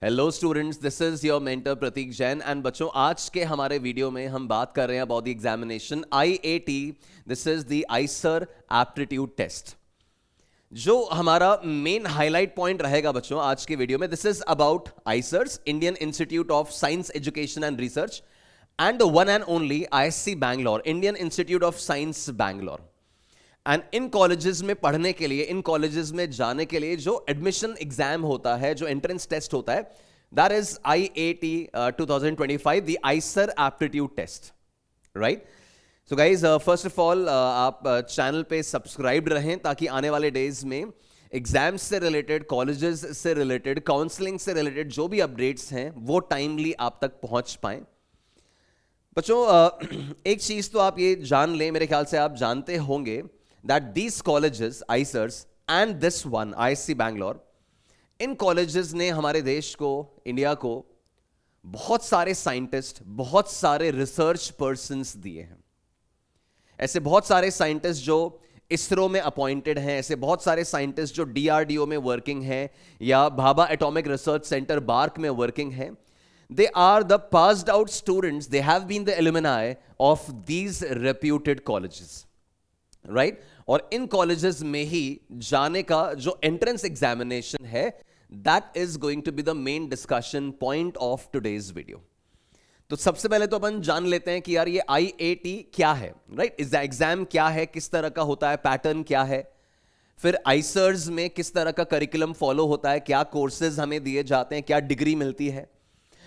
Hello students, this is your mentor Pratik Jain and बच्चों, आज के हमारे वीडियो में हम बात कर रहे हैं about the examination IAT. This is the IISER aptitude test. जो हमारा मेन हाईलाइट पॉइंट रहेगा बच्चों आज के वीडियो में, this is about IISERs, Indian Institute of Science education and Research, and one and only IISc Bangalore, Indian Institute of Science Bangalore. And इन colleges में पढ़ने के लिए, इन कॉलेजेस में जाने के लिए जो एडमिशन एग्जाम होता है, जो एंट्रेंस टेस्ट होता है, that is IAT 2025, the IISER aptitude test, right. So guys, first of all आप चैनल पे सब्सक्राइब्ड रहें ताकि आने वाले डेज में एग्जाम्स से रिलेटेड, कॉलेजेस से रिलेटेड, काउंसलिंग से रिलेटेड जो भी अपडेट्स हैं वो टाइमली आप तक पहुंच पाएं। बच्चों, एक चीज तो आप ये जान लें, मेरे ख्याल से आप जानते होंगे that these colleges, IISERs and this one, ISC Bangalore, in colleges ने हमारे देश को, इंडिया को बहुत सारे साइंटिस्ट, बहुत सारे रिसर्च पर्सन्स दिए हैं। ऐसे बहुत सारे साइंटिस्ट जो इसरो में अपॉइंटेड हैं, ऐसे बहुत सारे साइंटिस्ट जो डीआरडीओ में वर्किंग हैं या Bhabha atomic research centre BARC में वर्किंग हैं। They are the passed out students, they have been the alumni of these reputed colleges, right. और इन कॉलेजेस में ही जाने का जो एंट्रेंस एग्जामिनेशन है, that is going to be the main discussion point of today's video. तो सबसे पहले तो अपन जान लेते हैं कि यार ये आईएटी क्या है, राइट। इस एग्जाम क्या है, किस तरह का होता है, पैटर्न क्या है, फिर आइसर्स में किस तरह का करिकुलम फॉलो होता है, क्या कोर्सेज हमें दिए जाते हैं, क्या डिग्री मिलती है,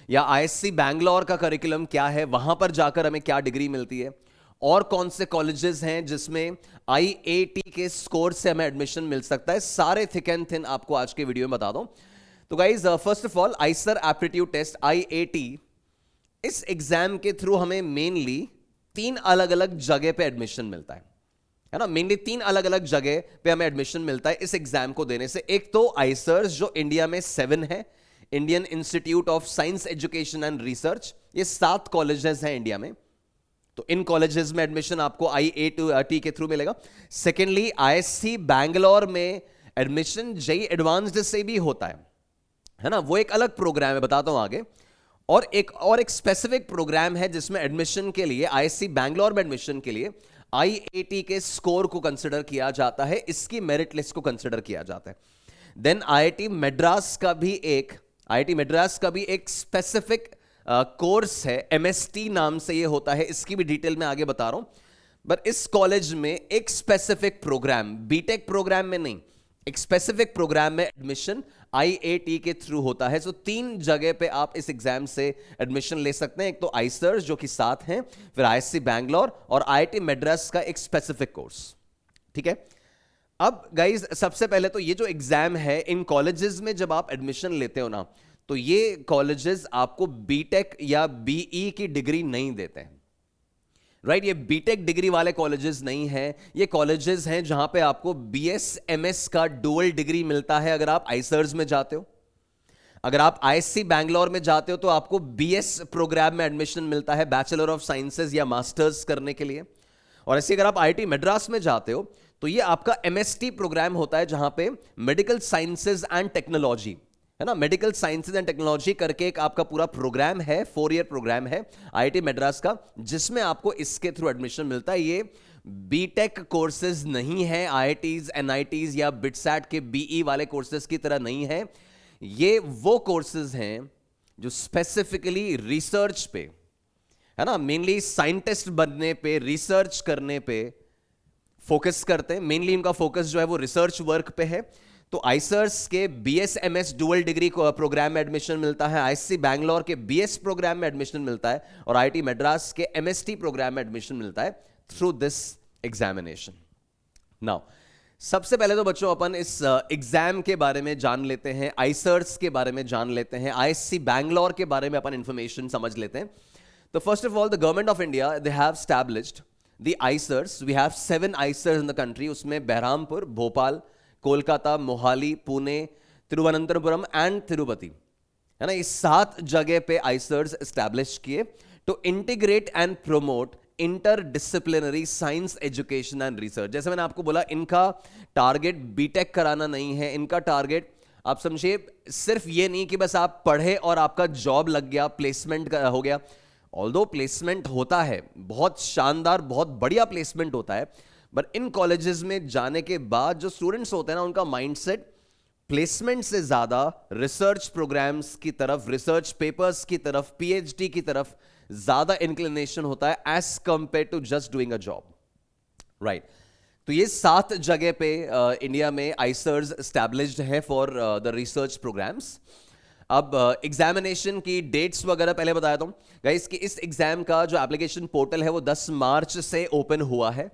या आईएससी बैंगलोर का करिकुलम क्या है, वहां पर जाकर हमें क्या डिग्री मिलती है, और कौन से कॉलेजेस हैं जिसमें आईएटी के स्कोर से हमें एडमिशन मिल सकता है, सारे थिक एंड थिन आपको आज के वीडियो में बता दूं। तो guys, first of all IISER aptitude test IAT, इस एग्जाम के थ्रू हमें मेनली 3 अलग अलग जगह पे एडमिशन मिलता है ना। मेनली 3 अलग अलग जगह पे हमें एडमिशन मिलता है इस एग्जाम को देने से। एक तो आइसर्स जो इंडिया में 7 है, Indian Institute of Science education and research, ये 7 कॉलेजेस हैं इंडिया में, तो इन कॉलेजेस में एडमिशन आपको आईएटी के थ्रू मिलेगा। सेकेंडली, आईएससी बैंगलोर में एडमिशन जेईई एडवांस्ड से भी होता है ना, वो एक अलग प्रोग्राम है, बताता हूं आगे। और एक स्पेसिफिक प्रोग्राम है जिसमें एडमिशन के लिए, आईएससी बैंगलोर में एडमिशन के लिए आईएटी के स्कोर को कंसिडर किया जाता है, इसकी मेरिट लिस्ट को कंसिडर किया जाता है। देन आईआईटी मद्रास का भी एक स्पेसिफिक कोर्स है, एमएसटी नाम से ये होता है, इसकी भी डिटेल में आगे बता रहा हूं। बट इस कॉलेज में एक स्पेसिफिक प्रोग्राम, बीटेक प्रोग्राम में नहीं, एक स्पेसिफिक प्रोग्राम में एडमिशन आईएटी के थ्रू होता है। सो 3 जगह पे आप इस एग्जाम से एडमिशन ले सकते हैं। एक तो आइसर्स जो कि 7 हैं, फिर आईएससी बैंगलोर और आईआईटी मद्रास का एक स्पेसिफिक कोर्स, ठीक है। अब गाइज, सबसे पहले तो ये जो एग्जाम है, इन कॉलेजेस में जब आप एडमिशन लेते हो ना, तो ये कॉलेजेस आपको बीटेक या बीई की डिग्री नहीं देते हैं, राइट। ये बीटेक डिग्री वाले कॉलेजेस नहीं हैं, ये कॉलेजेस हैं जहां पे आपको बीएसएमएस का डुअल डिग्री मिलता है अगर आप आइसर्स में जाते हो। अगर आप आईएससी बैंगलोर में जाते हो तो आपको बीएस प्रोग्राम में एडमिशन मिलता है, बैचलर ऑफ साइंसेज या मास्टर्स करने के लिए। और ऐसे अगर आप आईआईटी मद्रास में जाते हो तो ये आपका एमएसटी प्रोग्राम होता है, जहां पे मेडिकल साइंसेज एंड टेक्नोलॉजी, है ना, मेडिकल साइंसेज एंड टेक्नोलॉजी करके एक आपका पूरा प्रोग्राम है, 4 ईयर प्रोग्राम है आईआईटी मद्रास का, जिसमें आपको इसके थ्रू एडमिशन मिलता है। ये बीटेक कोर्सेज नहीं है, आईआईटीज, एनआईटीज या बिटसैट के बीई वाले कोर्सेज की तरह नहीं है। ये वो कोर्सेज हैं जो स्पेसिफिकली रिसर्च पे, है ना, मेनली साइंटिस्ट बनने पे, रिसर्च करने पे फोकस करते हैं। मेनली इनका फोकस जो है वो रिसर्च वर्क पे है। तो आइसर्स के बीएसएमएस डुअल डिग्री प्रोग्राम में एडमिशन मिलता है, आईएससी बैंगलोर के बीएस प्रोग्राम में एडमिशन मिलता है, और आईआईटी मद्रास के एमएसटी प्रोग्राम में एडमिशन मिलता है थ्रू दिस एग्जामिनेशन। नाउ, सबसे पहले तो बच्चों अपन इस एग्जाम के बारे में जान लेते हैं, आइसर्स के बारे में जान लेते हैं, आईएससी बैंगलोर के बारे में अपन इंफॉर्मेशन समझ लेते हैं। तो first of all, the government of India, they have established the IISERs. We have 7 IISERs in the country, उसमें बहरामपुर, भोपाल, कोलकाता, मोहाली, पुणे, तिरुवनंतपुरम एंड तिरुपति, है ना, इस 7 जगह पे आइसर्स एस्टैब्लिश किए to integrate and promote interdisciplinary science education and research. जैसे मैंने आपको बोला, इनका टारगेट बीटेक कराना नहीं है, इनका टारगेट आप समझिए, सिर्फ ये नहीं कि बस आप पढ़े और आपका जॉब लग गया, प्लेसमेंट हो गया। ऑल्दो प्लेसमेंट होता है, बहुत शानदार, बहुत बढ़िया प्लेसमेंट होता है, बट इन कॉलेजेस में जाने के बाद जो स्टूडेंट्स होते हैं ना, उनका माइंडसेट प्लेसमेंट से ज्यादा रिसर्च प्रोग्राम्स की तरफ, रिसर्च पेपर्स की तरफ, पीएचडी की तरफ ज्यादा इंक्लिनेशन होता है as compare to just doing a job, right. तो ये 7 जगह पे इंडिया में आइसर्स एस्टैब्लिश्ड है फॉर द रिसर्च प्रोग्राम्स। अब एग्जामिनेशन की डेट्स वगैरह पहले बताया था गाइस कि इस एग्जाम का जो एप्लीकेशन पोर्टल है वो 10 मार्च से ओपन हुआ है,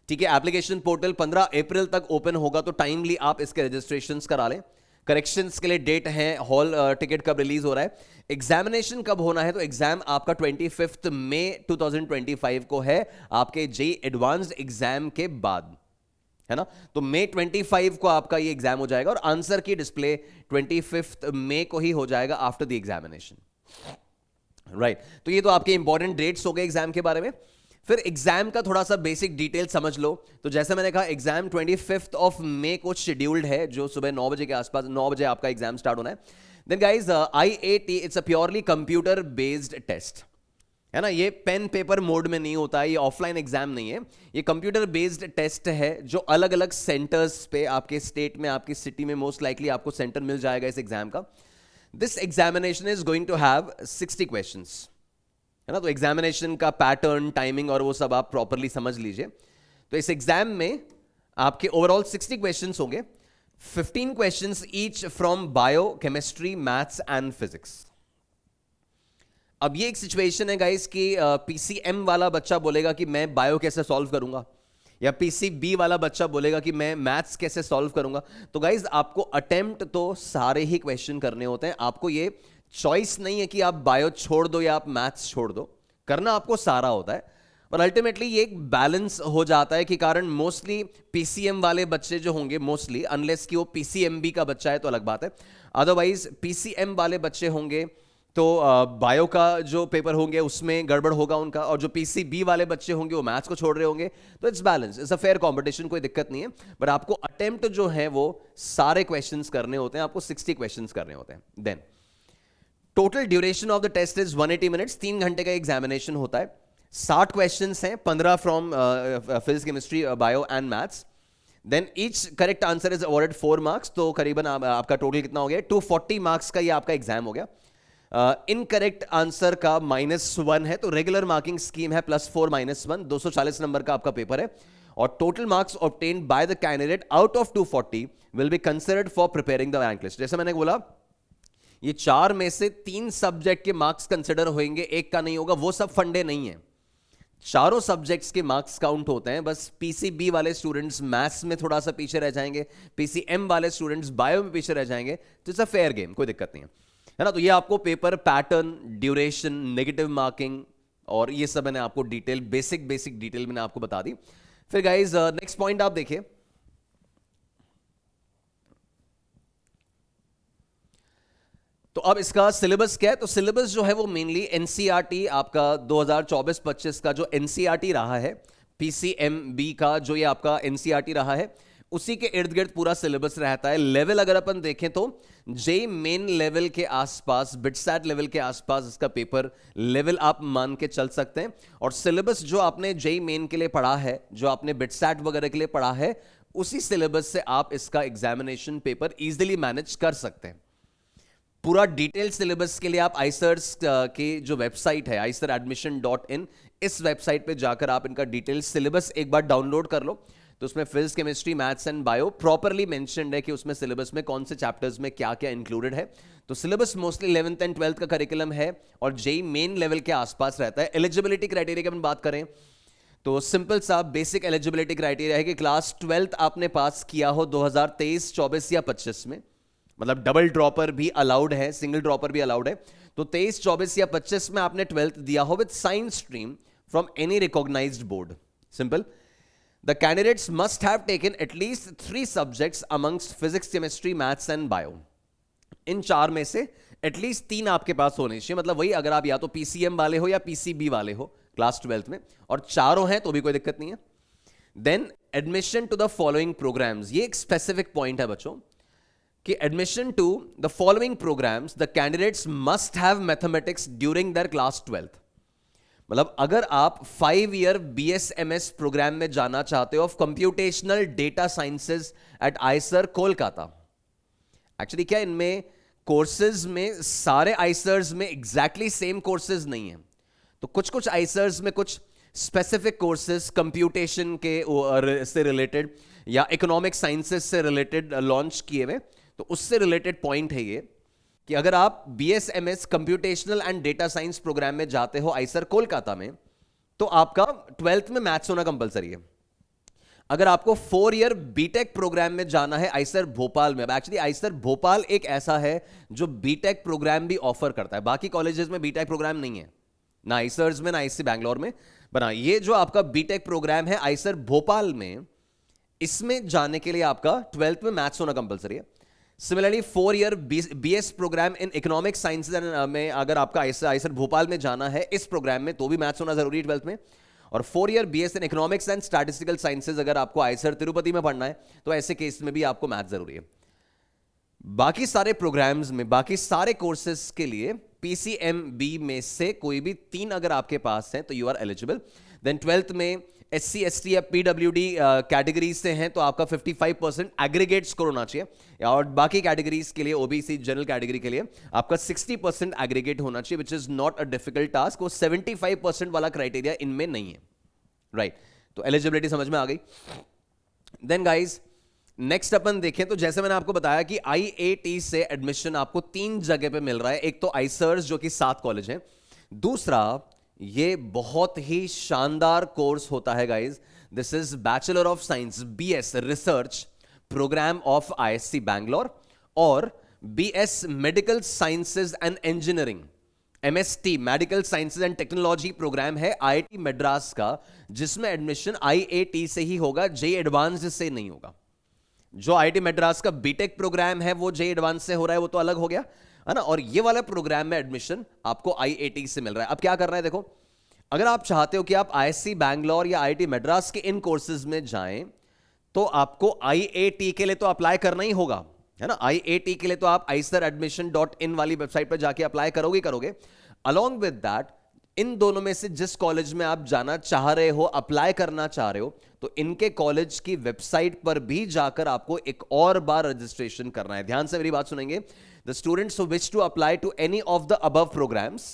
ठीक है। एप्लीकेशन पोर्टल 15 अप्रैल तक ओपन होगा, तो टाइमली आप इसके रजिस्ट्रेशंस करा लें। करेक्शंस के लिए डेट है, हॉल टिकट कब रिलीज हो रहा है, एग्जामिनेशन कब होना है, तो एग्जाम आपका 25 मई 2025 को है, आपके जेईई एडवांस्ड एग्जाम के बाद, है ना। तो मई 25 को आपका ये एग्जाम हो जाएगा और आंसर की डिस्प्ले 25 मई को ही हो जाएगा आफ्टर द एग्जामिनेशन, राइट। तो ये तो आपके इंपॉर्टेंट डेट्स हो गए एग्जाम के बारे में। फिर एग्जाम का थोड़ा सा बेसिक डिटेल समझ लो। तो जैसे मैंने कहा, एग्जाम 25 मई को शेड्यूल्ड है, जो सुबह 9 बजे के आसपास, 9 बजे आपका एग्जाम स्टार्ट होना है। Then guys, IAT it's a purely computer based test, है ना। ये पेन पेपर मोड में नहीं होता है, ये ऑफलाइन एग्जाम नहीं है, ये कंप्यूटर बेस्ड टेस्ट है, जो अलग अलग सेंटर्स पे आपके स्टेट में, आपकी सिटी में मोस्ट लाइकली आपको सेंटर मिल जाएगा इस एग्जाम का। This examination is going to have 60 questions, है ना। तो एग्जामिनेशन का पैटर्न, टाइमिंग और वो सब आप प्रॉपरली समझ लीजिए। तो इस एग्जाम में आपके ओवरऑल 60 क्वेश्चंस होंगे, 15 questions each from bio, chemistry, maths and physics. अब ये एक सिचुएशन है गाइस कि PCM वाला बच्चा बोलेगा कि मैं बायो कैसे सॉल्व करूंगा, या PCB वाला बच्चा बोलेगा कि मैं मैथ्स कैसे सॉल्व करूंगा। तो गाइस, आपको अटेम्प्ट तो सारे ही क्वेश्चन करने होते हैं, आपको ये चॉइस नहीं है कि आप बायो छोड़ दो या आप मैथ्स छोड़ दो, करना आपको सारा होता है। और अल्टीमेटली ये एक बैलेंस हो जाता है कि कारण मोस्टली PCM वाले बच्चे जो होंगे, मोस्टली, अनलेस कि वो PCMB का बच्चा है तो अलग बात है, अदरवाइज PCM वाले बच्चे होंगे तो बायो का जो पेपर होंगे उसमें गड़बड़ होगा उनका, और जो PCB वाले बच्चे होंगे वो मैथ्स को छोड़ रहे होंगे। तो it's balance, it's a fair competition, कोई दिक्कत नहीं है। बट आपको अटेम्प्ट जो है वो सारे क्वेश्चंस करने होते हैं, आपको 60 क्वेश्चंस करने होते हैं। Then total duration of the test is 180 minutes, 3 घंटे का एग्जामिनेशन होता है। 60 क्वेश्चंस हैं, 15 from physics, chemistry, bio and maths. Then each correct answer is awarded 4 marks, तो करीबन आपका टोटल कितना हो गया, 240 मार्क्स का ये आपका एग्जाम हो गया। इनकरेक्ट आंसर का -1 है, तो रेगुलर मार्किंग स्कीम है, +4 -1, 240 नंबर का आपका पेपर है। और total marks obtained by the candidate out of 240 will be considered for preparing the rank list. जैसे मैंने बोला, ये 4 में से 3 सब्जेक्ट के मार्क्स कंसिडर होंगे, एक का नहीं होगा, वो सब फंडे नहीं है, चारों सब्जेक्ट्स के मार्क्स काउंट होते हैं। बस PCB वाले स्टूडेंट्स मैथ्स में थोड़ा सा पीछे रह जाएंगे, PCM वाले स्टूडेंट्स बायो में पीछे रह जाएंगे, तो इट्स अ फेयर गेम, कोई दिक्कत नहीं है ना। तो ये आपको paper pattern, duration, negative marking और ये सब मैंने आपको डिटेल, बेसिक डिटेल मैंने आपको बता दी। फिर गाइज नेक्स्ट पॉइंट आप देखिए, तो अब इसका सिलेबस क्या है। तो सिलेबस जो है वो मेनली NCERT आपका 2024-25 का जो NCERT रहा है, PCMB का जो ये आपका NCERT रहा है, उसी के इर्द गिर्द पूरा सिलेबस रहता है। लेवल अगर अपन देखें तो जेईई मेन लेवल के आसपास, बिटसैट लेवल के आसपास इसका पेपर लेवल आप मान के चल सकते हैं। और सिलेबस जो आपने जेईई मेन के लिए पढ़ा है, जो आपने बिटसैट वगैरह के लिए पढ़ा है, उसी सिलेबस से आप इसका एग्जामिनेशन पेपर इजीली मैनेज कर सकते हैं। पूरा डिटेल सिलेबस के लिए आप आइसर्स की जो वेबसाइट है, iceradmission.in, इस वेबसाइट पे जाकर आप इनका डिटेल सिलेबस एक बार डाउनलोड कर लो। तो उसमें physics, chemistry, maths and bio properly mentioned है कि उसमें सिलेबस में कौन से चैप्टर्स में क्या क्या इंक्लूडेड है। तो syllabus mostly 11th and 12th का करिकुलम है और जेईई मेन लेवल के आसपास रहता है। एलिजिबिलिटी क्राइटेरिया की अपन बात करें तो सिंपल सा बेसिक एलिजिबिलिटी क्राइटेरिया है कि क्लास 12th आपने पास किया हो 2023, 24 या 25 में, मतलब डबल ड्रॉपर भी अलाउड है, सिंगल ड्रॉपर भी अलाउड है। तो 23, 24 या 25 में आपने 12th दिया हो with science stream from any recognised board. Simple. The candidates must have taken at least 3 subjects amongst physics, chemistry, maths and bio. इन 4 में से एटलीस्ट 3 आपके पास होने चाहिए। मतलब वही, अगर आप या तो PCM वाले हो या PCB वाले हो क्लास 12th में, और चारों हैं तो भी कोई दिक्कत नहीं है। Then admission to the following programmes, ये एक स्पेसिफिक पॉइंट है बच्चों। कि admission to the following programmes the candidates must have mathematics during their class 12th। मतलब अगर आप 5 ईयर BSMS प्रोग्राम में जाना चाहते हो of computational data sciences at IISER Kolkata. Actually क्या इनमें कोर्सेज में सारे आईसर्स में एग्जैक्टली सेम कोर्सेज नहीं है, तो कुछ कुछ आईसर्स में कुछ स्पेसिफिक कोर्सेज कंप्यूटेशन के से रिलेटेड या इकोनॉमिक साइंसेज से रिलेटेड लॉन्च किए हुए। तो उससे रिलेटेड पॉइंट है ये कि अगर आप BSMS computational and data science programme में जाते हो आईसर कोलकाता में, तो आपका 12th में मैथ्स होना कंपलसरी है। अगर आपको 4 ईयर बीटेक प्रोग्राम में जाना है आईसर भोपाल में, अब एक्चुअली आईसर भोपाल एक ऐसा है जो बीटेक प्रोग्राम भी ऑफर करता है, बाकी कॉलेजेस में बीटेक प्रोग्राम नहीं है, ना आईसर्स में ना ISC बैंगलोर में। बना ये जो आपका बीटेक प्रोग्राम है आईसर भोपाल में, इसमें जाने के लिए आपका 12th में मैथ्स होना कंपलसरी है। Similarly 4 year BS programme in economic sciences में अगर आपका आईसर भोपाल में जाना है इस प्रोग्राम में, तो भी मैथ्स होना जरूरी है 12th में। और 4 year BS in economics and statistical sciences अगर आपको आईसर तिरुपति में पढ़ना है, तो ऐसे केस में भी आपको मैथ्स जरूरी है। बाकी सारे प्रोग्राम्स में बाकी सारे कोर्सेज के लिए PCMB में से कोई भी 3 अगर आपके पास है तो you are eligible. Then 12th में SC ST या PWD कैटेगरीज से हैं तो आपका 55% एग्रीगेट स्कोर होना चाहिए, और बाकी कैटेगरीज के लिए OBC जनरल कैटेगरी के लिए आपका 60% एग्रीगेट होना चाहिए, which is not a difficult task. वो 75% वाला क्राइटेरिया इनमें नहीं है, राइट। तो एलिजिबिलिटी समझ में आ गई। देन गाइज नेक्स्ट अपन देखें तो जैसे मैंने आपको बताया कि IAT से एडमिशन आपको 3 जगह पे मिल रहा है। एक तो आईसर्स जो कि 7 कॉलेज है, दूसरा ये बहुत ही शानदार कोर्स होता है guys, this is bachelor of science BS research programme of ISC Bangalore, और BS medical sciences and engineering MST medical sciences and technology programme है IIT मद्रास का, जिसमें एडमिशन IAT से ही होगा, JEE एडवांस से नहीं होगा। जो IIT मद्रास का बीटेक प्रोग्राम है वो JEE एडवांस से हो रहा है, वो तो अलग हो गया है ना, और ये वाला प्रोग्राम में एडमिशन आपको IAT से मिल रहा है। अब क्या करना है, देखो अगर आप चाहते हो कि आप ISC बैंगलोर या IIT मद्रास के इन कोर्सेज में जाएं, तो आपको IAT के लिए तो अप्लाई करना ही होगा, है ना। IAT के लिए तो आप iceradmission.in वाली वेबसाइट पर जाके अप्लाई करोगे। अलॉन्ग विद दैट इन दोनों में से जिस कॉलेज में आप जाना चाह रहे हो, अप्लाई करना चाह रहे हो, तो इनके कॉलेज की वेबसाइट पर भी जाकर आपको एक और बार रजिस्ट्रेशन करना है। ध्यान से मेरी बात सुनेंगे। The students who wish to apply to any of the above programmes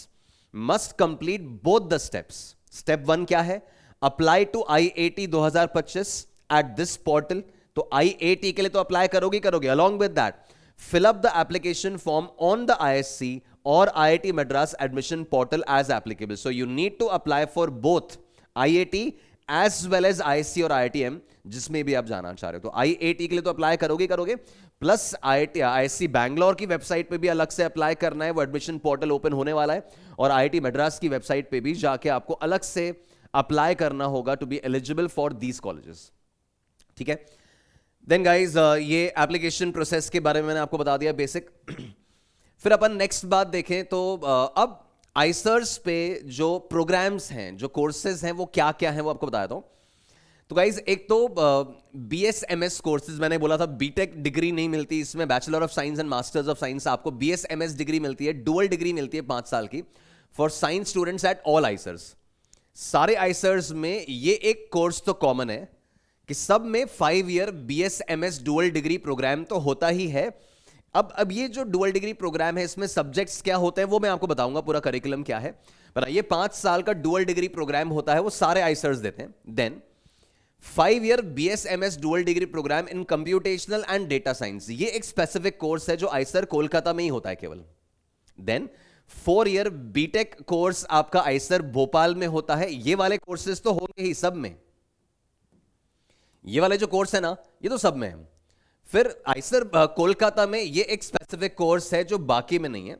must complete both the steps. Step 1 क्या है, apply to IAT 2025 at this portal. तो IAT के लिए तो अप्लाई करोगे। Along with that fill up the application form on the ISC or IIT Madras admission portal as applicable. So you need to apply for both IAT as well as ISC और IITM जिसमें भी आप जाना चाह रहे हो। तो IAT के लिए तो अप्लाई करोगे, प्लस ISC बैंगलोर की वेबसाइट पे भी अलग से अप्लाई करना है, वो एडमिशन पोर्टल ओपन होने वाला है, और IIT मद्रास की वेबसाइट पे भी जाके आपको अलग से अप्लाई करना होगा to be eligible for these colleges, ठीक है। देन गाइज ये एप्लीकेशन प्रोसेस के बारे में मैंने आपको बता दिया बेसिक। फिर अपन नेक्स्ट बात देखें तो अब आईसर्स पे जो प्रोग्राम्स हैं, जो कोर्सेज हैं, वो क्या क्या हैं वो आपको बताया था। तो गाइज एक तो BSMS कोर्सेज, मैंने बोला था बीटेक डिग्री नहीं मिलती इसमें, bachelor of science and masters of science आपको BSMS डिग्री मिलती है, डुअल डिग्री मिलती है 5 साल की for science students at all IISERs. सारे आईसर्स में ये एक कोर्स तो कॉमन है कि सब में 5 year BSMS dual degree programme तो होता ही है। अब ये जो डुअल डिग्री प्रोग्राम है इसमें सब्जेक्ट्स क्या होते हैं वो मैं आपको बताऊंगा, पूरा करिकुलम क्या है। पर ये 5 साल का डुअल डिग्री प्रोग्राम होता है, वो सारे आईसर्स देते हैं। Then 5 year BSMS dual degree programme in computational and data science, ये एक स्पेसिफिक कोर्स है जो आईसर कोलकाता में ही होता है केवल। देन 4 ईयर बीटेक कोर्स आपका आईसर भोपाल में होता है। ये वाले कोर्सेज तो होंगे ही सब में, ये वाले जो कोर्स है ना ये तो सब में है। फिर आईसर कोलकाता में ये एक स्पेसिफिक कोर्स है जो बाकी में नहीं है।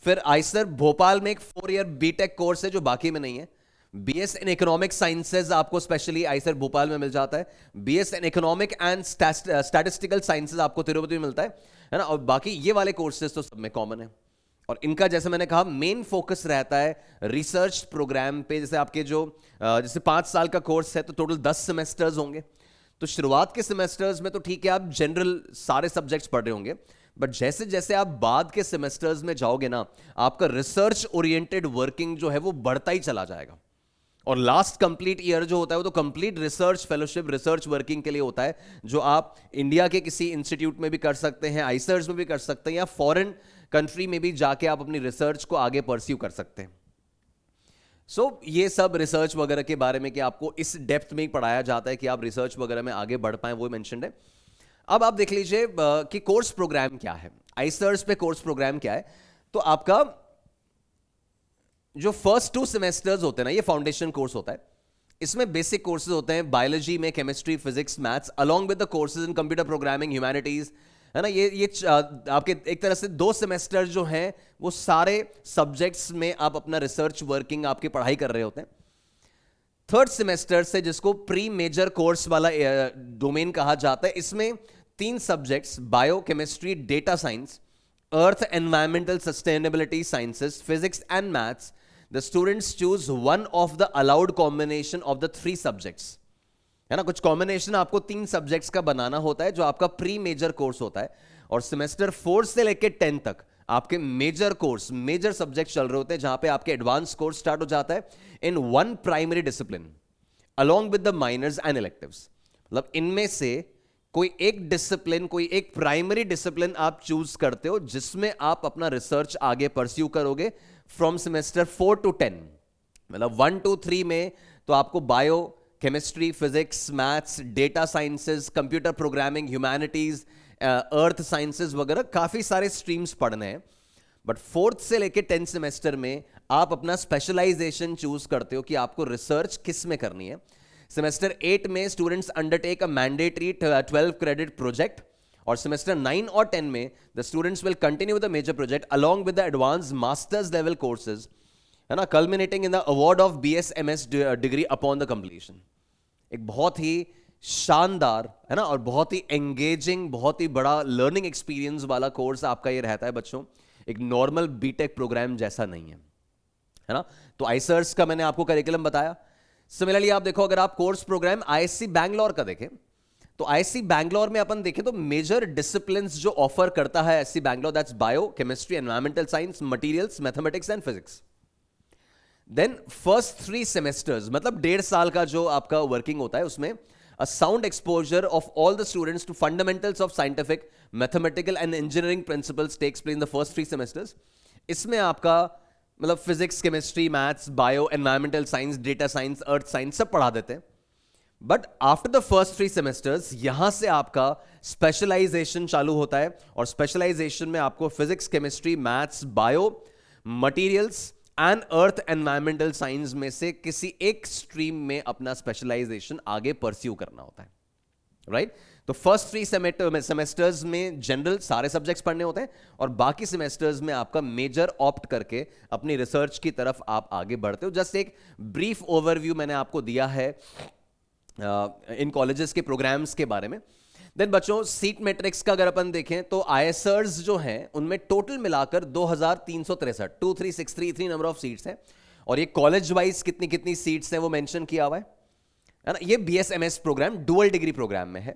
फिर आईसर भोपाल में एक 4 ईयर बीटेक कोर्स है जो बाकी में नहीं है। BS इन इकोनॉमिक साइंसेज आपको स्पेशली आईसर भोपाल में मिल जाता है। BS in economic and statistical sciences आपको तिरुपति में मिलता है ना। और बाकी ये वाले कोर्सेज तो सब में कॉमन है, और इनका जैसे मैंने कहा मेन फोकस रहता है रिसर्च प्रोग्राम पे। जैसे आपके जो जैसे 5 साल का कोर्स है तो टोटल 10 सेमेस्टर्स होंगे, तो शुरुआत के सेमेस्टर्स में तो ठीक है, आप जनरल सारे सब्जेक्ट्स पढ़ रहे होंगे, बट जैसे जैसे आप बाद के सेमेस्टर्स में जाओगे ना, आपका रिसर्च ओरिएंटेड वर्किंग जो है वो बढ़ता ही चला जाएगा। और लास्ट कंप्लीट ईयर जो होता है वो तो complete research fellowship, research working के लिए होता है, जो आप इंडिया के किसी इंस्टीट्यूट में भी कर सकते हैं, आईसर्स में भी कर सकते हैं, या फॉरेन कंट्री में भी जाके आप अपनी रिसर्च को आगे परस्यू कर सकते हैं। ये सब रिसर्च वगैरह के बारे में कि आपको इस डेप्थ में ही पढ़ाया जाता है कि आप रिसर्च वगैरह में आगे बढ़ पाए, वो मेंशन्ड है। अब आप देख लीजिए कि कोर्स प्रोग्राम क्या है, आईसर्स पे कोर्स प्रोग्राम क्या है। तो आपका जो फर्स्ट 2 सेमेस्टर्स होते हैं ना, ये फाउंडेशन कोर्स होता है। इसमें बेसिक कोर्सेज होते हैं बायोलॉजी में, chemistry, physics, maths, along with the courses in computer programming, humanities, है ना। ये आपके एक तरह से 2 सेमेस्टर जो हैं वो सारे सब्जेक्ट्स में आप अपना रिसर्च वर्किंग आपकी पढ़ाई कर रहे होते हैं। थर्ड सेमेस्टर से, जिसको प्री मेजर कोर्स वाला डोमेन कहा जाता है, इसमें 3 subjects, bio, chemistry, data science, earth environmental sustainability sciences, physics and maths, the students choose one of the allowed combination of the 3 subjects, है ना। कुछ कॉम्बिनेशन आपको 3 सब्जेक्ट्स का बनाना होता है, जो आपका प्री मेजर कोर्स होता है। और सेमेस्टर 4 से लेकर 10 तक आपके मेजर कोर्स, मेजर सब्जेक्ट चल रहे होते हैं, जहां पे आपके एडवांस कोर्स स्टार्ट हो जाता है in 1 primary discipline along with the minors and electives. मतलब इनमें से कोई एक डिसिप्लिन, कोई एक प्राइमरी डिसिप्लिन आप चूज करते हो, जिसमें आप अपना रिसर्च आगे परस्यू करोगे फ्रॉम सेमेस्टर 4 to 10। मतलब 1 to 3 में तो आपको bio, chemistry, physics, maths, data sciences, computer programming, humanities, अर्थ साइंसेस वगैरह काफी सारे स्ट्रीम्स पढ़ने हैं। बट 4th से लेके 10th सेमेस्टर में आप अपना स्पेशलाइजेशन चूज करते हो कि आपको रिसर्च किस में करनी है। सेमेस्टर 8 में students undertake a mandatory 12 credit project, और सेमेस्टर 9 और 10 में the students will continue the major project along with the advance masters level courses, है ना, culminating in the award of BSMS degree upon the completion. एक बहुत ही शानदार, है ना, और बहुत ही एंगेजिंग, बहुत ही बड़ा लर्निंग एक्सपीरियंस वाला कोर्स आपका ये रहता है बच्चों। एक नॉर्मल बीटेक प्रोग्राम जैसा नहीं है ना। तो आईसर्स का मैंने आपको करिकुलम बताया। सिमिलरली आप देखो, अगर आप कोर्स प्रोग्राम ISC बैंगलोर का देखें, तो ISC बैंगलोर में अपन देखें तो मेजर डिसिप्लिन्स जो ऑफर करता है ISC Bangalore, that's bio, chemistry, environmental science, materials, mathematics and physics. Then first 3 semesters, मतलब 1.5 साल का जो आपका वर्किंग होता है, उसमें a sound exposure of all the students to fundamentals of scientific, mathematical and engineering principles takes place in the first 3 semesters. इसमें आपका मतलब physics, chemistry, maths, bio, environmental science, data science, earth science सब पढ़ा देते हैं। But after the first 3 semesters यहां से आपका स्पेशलाइजेशन चालू होता है, और स्पेशलाइजेशन में आपको physics, chemistry, maths, bio, materials and earth environmental science में से किसी एक स्ट्रीम में अपना स्पेशलाइजेशन आगे परस्यू करना होता है, राइट। तो फर्स्ट 3 सेमेस्टर्स में जनरल सारे सब्जेक्ट्स पढ़ने होते हैं, और बाकी सेमेस्टर्स में आपका मेजर ऑप्ट करके अपनी रिसर्च की तरफ आप आगे बढ़ते हो। जस्ट एक ब्रीफ ओवरव्यू मैंने आपको दिया है इन कॉलेजेस के प्रोग्राम्स के बारे में। देन बच्चों, सीट मैट्रिक्स का अगर अपन देखें तो आईएसआर्स जो हैं उनमें टोटल मिलाकर 2363 2363 इतनी नंबर ऑफ सीट्स हैं, और ये कॉलेज वाइज कितनी कितनी सीट्स हैं वो मेंशन किया हुआ है ना। ये BSMS program dual degree program में है।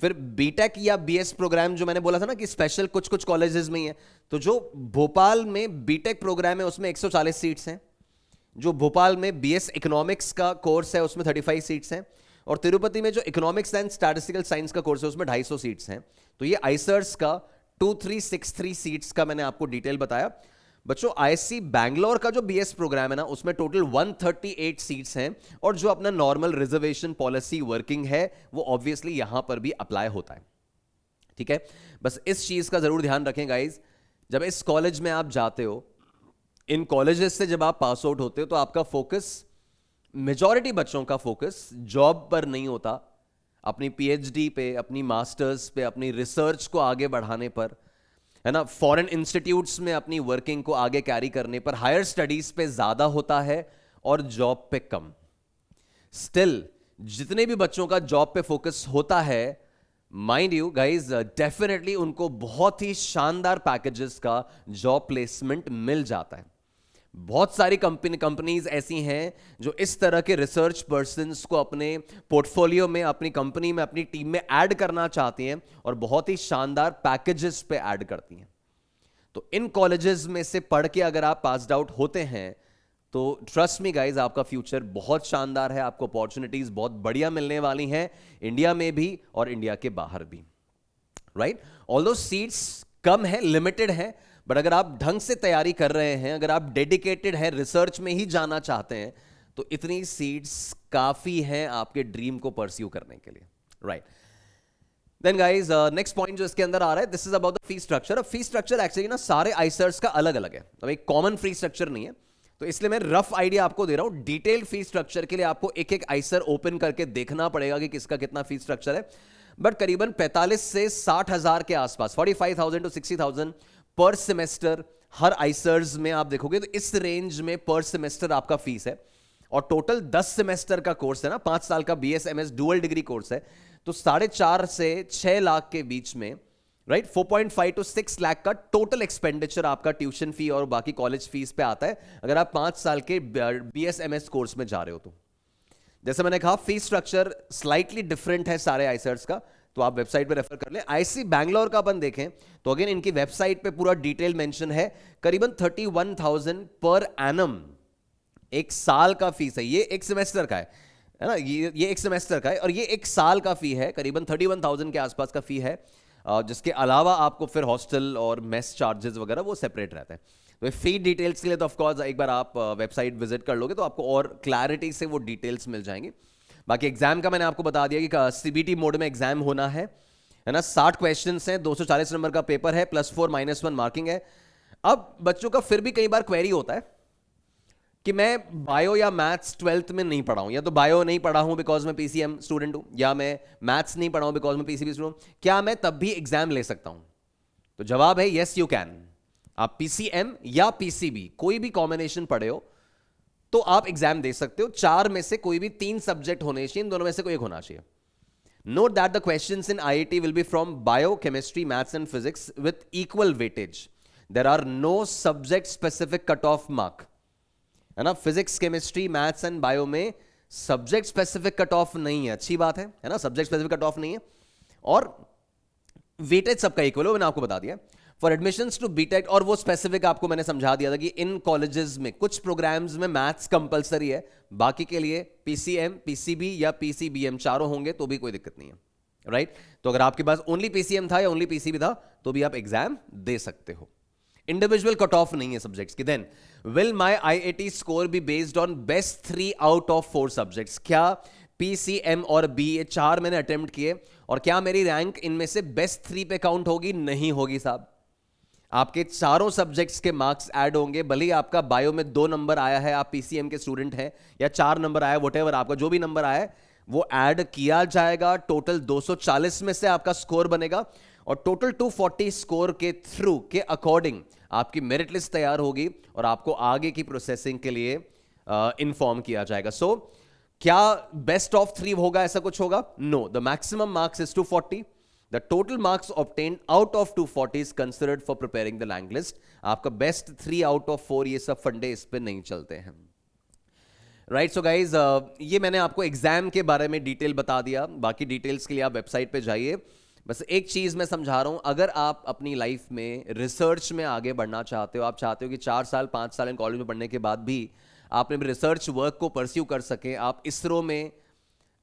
फिर बीटेक या BS प्रोग्राम जो मैंने बोला था ना कि स्पेशल कुछ कुछ कॉलेजेस में ही है, तो जो भोपाल में बीटेक प्रोग्राम है उसमें 140 सीट्स हैं, जो भोपाल में BS इकोनॉमिक्स का कोर्स है उसमें 35 सीट्स हैं, और तिरुपति में जो इकोनॉमिक्स एंड स्टैटिस्टिकल साइंस का कोर्स है उसमें 250 सीट्स हैं। तो ये आईसर्स का 2363 सीट्स का मैंने आपको डिटेल बताया। बच्चों, ISC बैंगलोर का जो BS प्रोग्राम है ना उसमें टोटल 138 सीट्स हैं, और जो अपना नॉर्मल रिजर्वेशन पॉलिसी वर्किंग है वो ऑब्वियसली यहां पर भी अप्लाई होता है, ठीक है। बस इस चीज का जरूर ध्यान रखें गाइज, जब इस कॉलेज में आप जाते हो, इन कॉलेजेस से जब आप पास आउट होते हो, तो आपका फोकस, मेजॉरिटी बच्चों का फोकस जॉब पर नहीं होता, अपनी PhD पे, अपनी मास्टर्स पे, अपनी रिसर्च को आगे बढ़ाने पर, है ना, फॉरेन इंस्टीट्यूट्स में अपनी वर्किंग को आगे कैरी करने पर, हायर स्टडीज पे ज्यादा होता है और जॉब पे कम। स्टिल जितने भी बच्चों का जॉब पे फोकस होता है, माइंड यू गाइज, डेफिनेटली उनको बहुत ही शानदार पैकेजेस का जॉब प्लेसमेंट मिल जाता है। बहुत सारी कंपनीज ऐसी हैं जो इस तरह के रिसर्च पर्सन्स को अपने पोर्टफोलियो में, अपनी कंपनी में, अपनी टीम में ऐड करना चाहती हैं और बहुत ही शानदार पैकेजेस पे ऐड करती हैं। तो इन कॉलेजेस में से पढ़ के अगर आप पास्ड आउट होते हैं तो ट्रस्ट मी गाइज, आपका फ्यूचर बहुत शानदार है, आपको अपॉर्चुनिटीज बहुत बढ़िया मिलने वाली हैं, इंडिया में भी और इंडिया के बाहर भी, राइट। ऑल्दो सीट्स कम है, लिमिटेड है, बट अगर आप ढंग से तैयारी कर रहे हैं, अगर आप डेडिकेटेड है, रिसर्च में ही जाना चाहते हैं, तो इतनी सीट्स काफी हैं आपके ड्रीम को परस्यू करने के लिए, right. Then guys next point जो इसके अंदर आ रहा है, this is about the fee structure. अब फी स्ट्रक्चर एक्चुअली ना सारे आइसर्स का अलग अलग है, अब एक कॉमन फी स्ट्रक्चर नहीं है, तो इसलिए मैं रफ आइडिया आपको दे रहा हूं। डिटेल फी स्ट्रक्चर के लिए आपको एक एक आइसर ओपन करके देखना पड़ेगा कि किसका कितना फी स्ट्रक्चर है, बट करीबन 45 से 60 हजार के आसपास, 45,000 to 60,000 पर सेमेस्टर हर आइसर्स में आप देखोगे, तो इस रेंज में पर सेमेस्टर आपका फीस है। और टोटल 10 सेमेस्टर का कोर्स है ना, 5 साल का BSMS डुअल डिग्री कोर्स है, तो 4.5 से 6 लाख के बीच में, राइट, 4.5 to 6 लाख का टोटल एक्सपेंडिचर आपका ट्यूशन फी और बाकी कॉलेज फीस पे आता है, अगर आप 5 साल के BSMS कोर्स में जा रहे हो तो। जैसे मैंने कहा, फी स्ट्रक्चर स्लाइटली डिफरेंट है सारे आइसर्स का, तो आप वेबसाइट पे रेफर कर लें। IC बैंगलोर का अपन देखें तो अगेन इनकी वेबसाइट पे पूरा डिटेल मेंशन है, करीबन 31,000 पर एनम एक साल का फीस है। ये एक सेमेस्टर का है ना, ये एक सेमेस्टर का है, और ये एक साल का फी है, करीबन 31,000 के आसपास का फी है, जिसके अलावा आपको फिर हॉस्टल और मेस चार्जेस वगैरह वो सेपरेट रहते हैं। तो फी डिटेल्स के लिए तो ऑफकोर्स एक बार आप वेबसाइट विजिट कर लोगे तो आपको और क्लैरिटी से वो डिटेल्स मिल जाएंगी। बाकी एग्जाम का मैंने आपको बता दिया कि CBT मोड में एग्जाम होना है ना, 60 क्वेश्चंस हैं, 240 नंबर का पेपर है, +4 -1 मार्किंग है। अब बच्चों का फिर भी कई बार क्वेरी होता है कि मैं बायो या मैथ्स 12th में नहीं पढ़ा हूं, या तो बायो नहीं पढ़ा हूं बिकॉज मैं PCM स्टूडेंट हूं, या मैं मैथ्स नहीं पढ़ा हूं बिकॉज मैं PCB स्टूडेंट हूं, क्या मैं तब भी एग्जाम ले सकता हूं? तो जवाब है यस यू कैन। आप PCM या PCB कोई भी कॉम्बिनेशन पढ़े हो तो आप एग्जाम दे सकते हो। 4 में से कोई भी 3 सब्जेक्ट होने चाहिए, इन दोनों में से कोई एक होना चाहिए। Note that the questions in IIT will be from bio, chemistry, maths and physics with equal weightage. There are no subject specific cut off mark, है ना। Physics, chemistry, maths and bio में सब्जेक्ट स्पेसिफिक कट ऑफ नहीं है, अच्छी बात है ना, subject specific cut off नहीं है, और वेटेज सबका इक्वल हो, मैंने आपको बता दिया। फॉर एडमिशंस टू बीटेक, और वो स्पेसिफिक आपको मैंने समझा दिया था कि इन कॉलेजेस में कुछ प्रोग्राम्स में मैथ्स कंपलसरी है, बाकी के लिए PCM, PCB या PCBM चारों होंगे तो भी कोई दिक्कत नहीं है, राइट। तो अगर आपके पास ओनली PCM था या ओनली PCB था तो भी आप एग्जाम दे सकते हो, इंडिविजुअल कट ऑफ नहीं है सब्जेक्ट्स की। Then will my IIT score be based on best 3 out of 4 subjects. क्या PCM और B ये 4 मैंने अटेम्प्ट किए, और क्या मेरी रैंक इनमें से बेस्ट 3 पे काउंट होगी? नहीं होगी साहब। आपके चारों सब्जेक्ट्स के मार्क्स ऐड होंगे, भले ही आपका बायो में 2 नंबर आया है, आप PCM के स्टूडेंट हैं, या 4 नंबर आया, वोटेवर आपका जो भी नंबर आया है वो ऐड किया जाएगा। टोटल 240 में से आपका स्कोर बनेगा, और टोटल 240 स्कोर के थ्रू के अकॉर्डिंग आपकी मेरिट लिस्ट तैयार होगी और आपको आगे की प्रोसेसिंग के लिए इन्फॉर्म किया जाएगा। सो क्या बेस्ट ऑफ 3 होगा, ऐसा कुछ होगा? No, the maximum marks is 240। The total marks obtained out of 240 is considered for preparing the rank list. आपका बेस्ट 3 out of 4 ये सब फंडे इस पे नहीं चलते हैं, राइट। सो गाइज, ये मैंने आपको एग्जाम के बारे में डिटेल बता दिया, बाकी डिटेल्स के लिए आप वेबसाइट पे जाइए। बस एक चीज मैं समझा रहा हूं, अगर आप अपनी लाइफ में रिसर्च में आगे बढ़ना चाहते हो, आप चाहते हो कि 4 साल 5 साल इन कॉलेज में पढ़ने के बाद भी आपने रिसर्च वर्क को परस्यू कर सके, आप इसरो में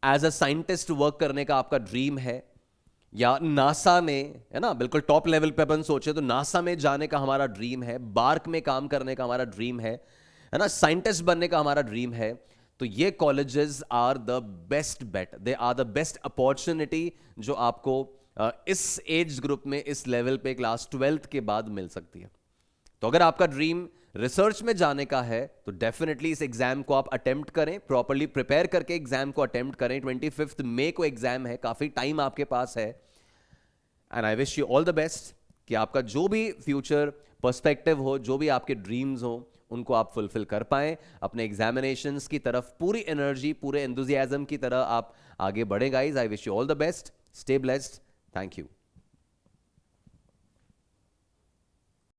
एज अ साइंटिस्ट वर्क करने का आपका ड्रीम है, या नासा में, है ना, बिल्कुल टॉप लेवल पे अपन सोचे तो नासा में जाने का हमारा ड्रीम है, बार्क में काम करने का हमारा ड्रीम है ना, साइंटिस्ट बनने का हमारा ड्रीम है, तो ये colleges are the best bet, they are the best opportunity जो आपको इस एज ग्रुप में, इस लेवल पे क्लास 12th के बाद मिल सकती है। तो अगर आपका ड्रीम रिसर्च में जाने का है तो डेफिनेटली इस एग्जाम को आप अटेम्प्ट करें, प्रॉपर्ली प्रिपेयर करके एग्जाम को अटेम्प्ट करें। 25 मई को एग्जाम है, काफी टाइम आपके पास है, and I wish you all the best कि आपका जो भी फ्यूचर पर्सपेक्टिव हो, जो भी आपके ड्रीम्स हो, उनको आप फुलफिल कर पाएं। अपने एग्जामिनेशंस की तरफ पूरी एनर्जी, पूरे एंथुसियाज्म की तरह आप आगे बढ़े guys. I wish you all the best, stay blessed, thank you.